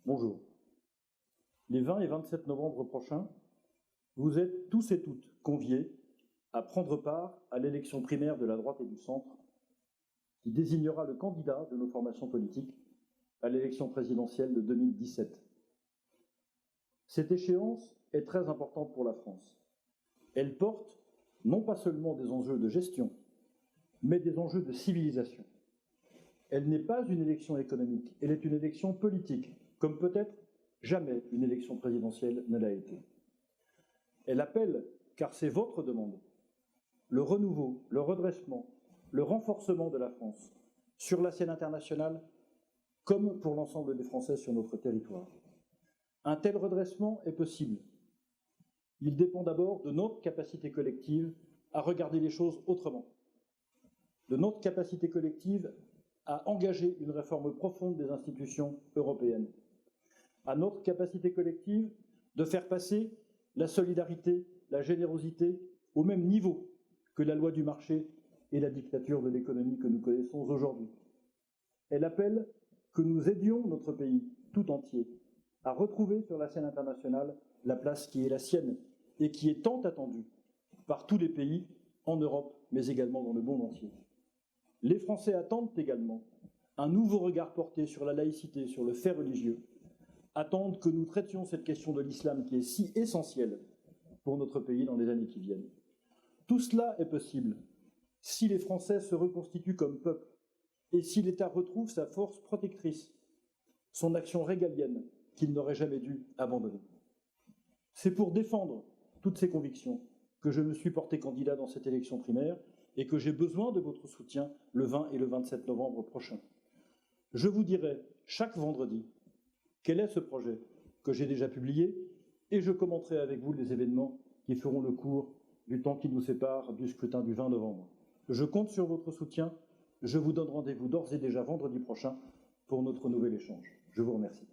bonjour. Les 20 et 27 novembre prochains, vous êtes tous et toutes conviés à prendre part à l'élection primaire de la droite et du centre qui désignera le candidat de nos formations politiques à l'élection présidentielle de 2017. Cette échéance est très importante pour la France. Elle porte non pas seulement des enjeux de gestion, mais des enjeux de civilisation. Elle n'est pas une élection économique, elle est une élection politique, comme peut-être jamais une élection présidentielle ne l'a été. Elle appelle, car c'est votre demande, le renouveau, le redressement, le renforcement de la France sur la scène internationale, comme pour l'ensemble des Français sur notre territoire. Un tel redressement est possible. Il dépend d'abord de notre capacité collective à regarder les choses autrement, de notre capacité collective à engager une réforme profonde des institutions européennes, à notre capacité collective de faire passer la solidarité, la générosité au même niveau que la loi du marché et la dictature de l'économie que nous connaissons aujourd'hui. Elle appelle que nous aidions notre pays tout entier à retrouver sur la scène internationale la place qui est la sienne et qui est tant attendue par tous les pays en Europe, mais également dans le monde entier. Les Français attendent également un nouveau regard porté sur la laïcité, sur le fait religieux, attendent que nous traitions cette question de l'islam qui est si essentielle pour notre pays dans les années qui viennent. Tout cela est possible si les Français se reconstituent comme peuple et si l'État retrouve sa force protectrice, son action régalienne qu'il n'aurait jamais dû abandonner. C'est pour défendre toutes ces convictions que je me suis porté candidat dans cette élection primaire et que j'ai besoin de votre soutien le 20 et le 27 novembre prochain. Je vous dirai chaque vendredi quel est ce projet que j'ai déjà publié et je commenterai avec vous les événements qui feront le cours du temps qui nous sépare du scrutin du 20 novembre. Je compte sur votre soutien. Je vous donne rendez-vous d'ores et déjà vendredi prochain pour notre nouvel échange. Je vous remercie.